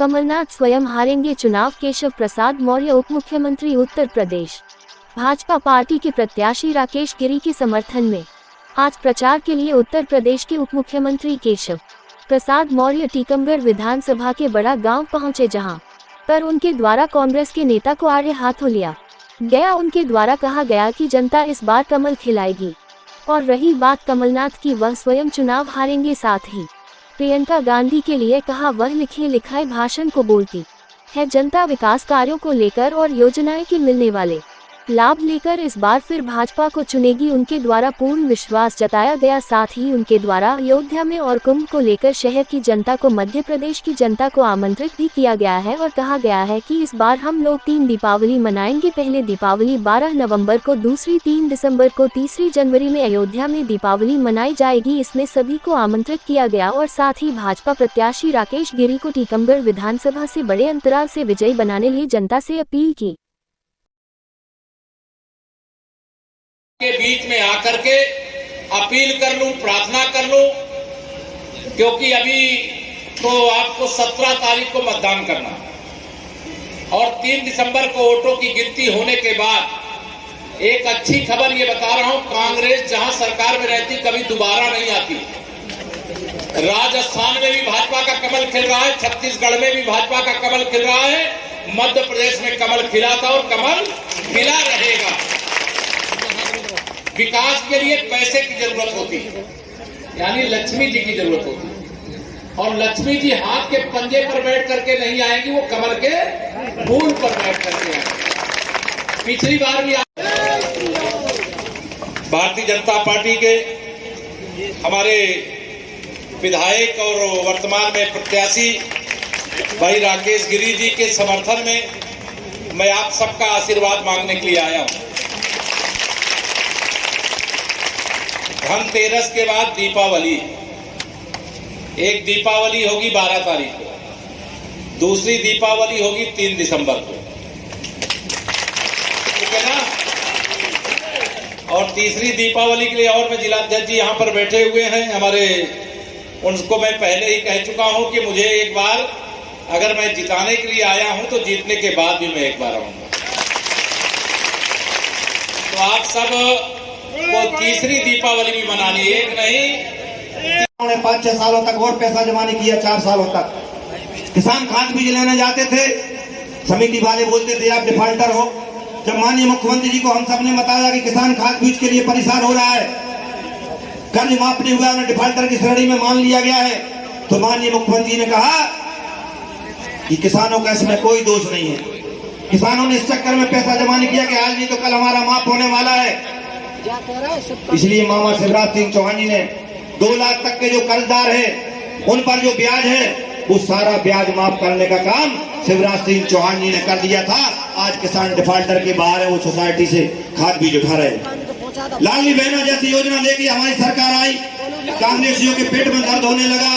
कमलनाथ स्वयं हारेंगे चुनाव, केशव प्रसाद मौर्य उप मुख्यमंत्री उत्तर प्रदेश। भाजपा पार्टी के प्रत्याशी राकेश गिरी के समर्थन में आज प्रचार के लिए उत्तर प्रदेश के उप मुख्यमंत्री केशव प्रसाद मौर्य टीकमगढ़ विधानसभा के बड़ा गांव पहुंचे, जहां पर उनके द्वारा कांग्रेस के नेता को आड़े हाथों लिया गया। उनके द्वारा कहा गया कि जनता इस बार कमल खिलाएगी, और रही बात कमलनाथ की, वह स्वयं चुनाव हारेंगे। साथ ही प्रियंका गांधी के लिए कहा, वह लिखे लिखाए भाषण को बोलती है जनता विकास कार्यों को लेकर और योजनाएं के मिलने वाले लाभ लेकर इस बार फिर भाजपा को चुनेगी। उनके द्वारा पूर्ण विश्वास जताया गया। साथ ही उनके द्वारा अयोध्या में और कुंभ को लेकर शहर की जनता को, मध्य प्रदेश की जनता को आमंत्रित भी किया गया है और कहा गया है कि इस बार हम लोग 3 दीपावली मनाएंगे। पहले दीपावली 12 नवंबर को, दूसरी 3 दिसंबर को, तीसरी जनवरी में अयोध्या में दीपावली मनाई जाएगी। इसमें सभी को आमंत्रित किया गया और साथ ही भाजपा प्रत्याशी राकेश गिरी को टीकमगढ़ विधानसभा से बड़े अंतराल से विजयी बनाने लिए जनता से अपील की। के बीच में आकर के अपील कर लूं, प्रार्थना कर लूं, क्योंकि अभी तो आपको 17 तारीख को मतदान करना और 3 दिसंबर को वोटों की गिनती होने के बाद एक अच्छी खबर ये बता रहा हूं, कांग्रेस जहां सरकार में रहती कभी दोबारा नहीं आती। राजस्थान में भी भाजपा का कमल खिल रहा है, छत्तीसगढ़ में भी भाजपा का कमल खिल रहा है, मध्य प्रदेश में कमल खिला था और कमल खिला रहेगा। विकास के लिए पैसे की जरूरत होती है, यानी लक्ष्मी जी की जरूरत होती है, और लक्ष्मी जी हाथ के पंजे पर बैठ करके नहीं आएंगी, वो कमल के फूल पर बैठ करके आएंगी। पिछली बार भी भारतीय जनता पार्टी के हमारे विधायक और वर्तमान में प्रत्याशी भाई राकेश गिरी जी के समर्थन में मैं आप सबका आशीर्वाद मांगने के लिए आया हूं। धनतेरस के बाद दीपावली, एक दीपावली होगी 12 तारीख को, दूसरी दीपावली होगी 3 दिसंबर को, ठीक है ना, और तीसरी दीपावली के लिए और मैं जिला जज जी यहां पर बैठे हुए हैं हमारे, उनको मैं पहले ही कह चुका हूं कि मुझे एक बार अगर मैं जिताने के लिए आया हूं तो जीतने के बाद भी मैं एक बार आऊंगा। तो आप सब वो तीसरी दीपावली भी मनानी, एक नहीं। 5-6 सालों तक और पैसा जमा नहीं किया, 4 सालों तक किसान खाद बीज लेने जाते थे, समिति वाले बोलते थे आप डिफाल्टर हो। जब माननीय मुख्यमंत्री जी को हम सब ने बताया कि किसान खाद बीज के लिए परेशान हो रहा है, कर्ज माफ नहीं हुआ, उन्हें डिफाल्टर की श्रेणी में मान लिया गया है, तो माननीय मुख्यमंत्री ने कहा कि किसानों का इसमें कोई दोष नहीं है। किसानों ने इस चक्कर में पैसा जमा नहीं किया कि आज नहीं तो कल हमारा माफ होने वाला है। इसलिए मामा शिवराज सिंह चौहान जी ने 2 लाख तक के जो कर्जदार है उन पर जो ब्याज है वो सारा ब्याज माफ करने का काम शिवराज सिंह चौहान जी ने कर दिया था। आज किसान डिफाल्टर के बाहर है, वो सोसाइटी से खाद बीज उठा रहे हैं। लाडली बहना जैसी योजना लेके हमारी सरकार आई, कांग्रेसियों के पेट में दर्द होने लगा,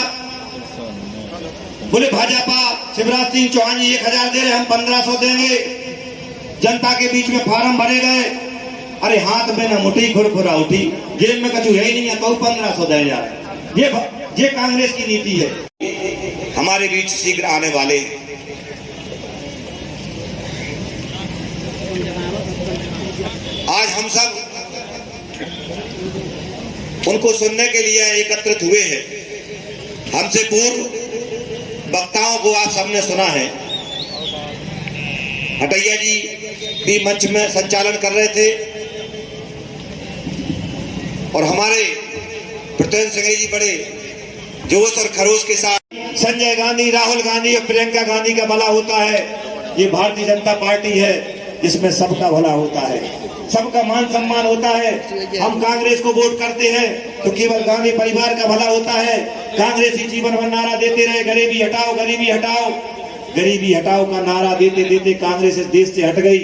बोले भाजपा शिवराज सिंह चौहान जी 1000 दे रहे, हम 1500 देंगे। जनता के बीच में फार्म भरे गए, अरे हाथ में ना मुट्ठी खुरखुरा उठी, जेब में कछु है ही नहीं है तो 1500 दे जा रहे। ये कांग्रेस की नीति है। हमारे बीच शीघ्र आने वाले आज हम सब उनको सुनने के लिए एकत्रित हुए हैं। हमसे पूर्व वक्ताओं को आप सबने सुना है, हटैया जी भी मंच में संचालन कर रहे थे और हमारे प्रत्येंद्र सिंह जी बड़े जोश और खरोश के साथ, संजय गांधी, राहुल गांधी और प्रियंका गांधी का भला होता है। ये भारतीय जनता पार्टी है जिसमें सबका भला होता है, सबका मान सम्मान होता है। हम कांग्रेस को वोट करते हैं तो केवल गांधी परिवार का भला होता है। कांग्रेसी जीवन भर नारा देते रहे, गरीबी हटाओ, गरीबी हटाओ, गरीबी हटाओ का नारा देते देते कांग्रेस इस देश से हट गई।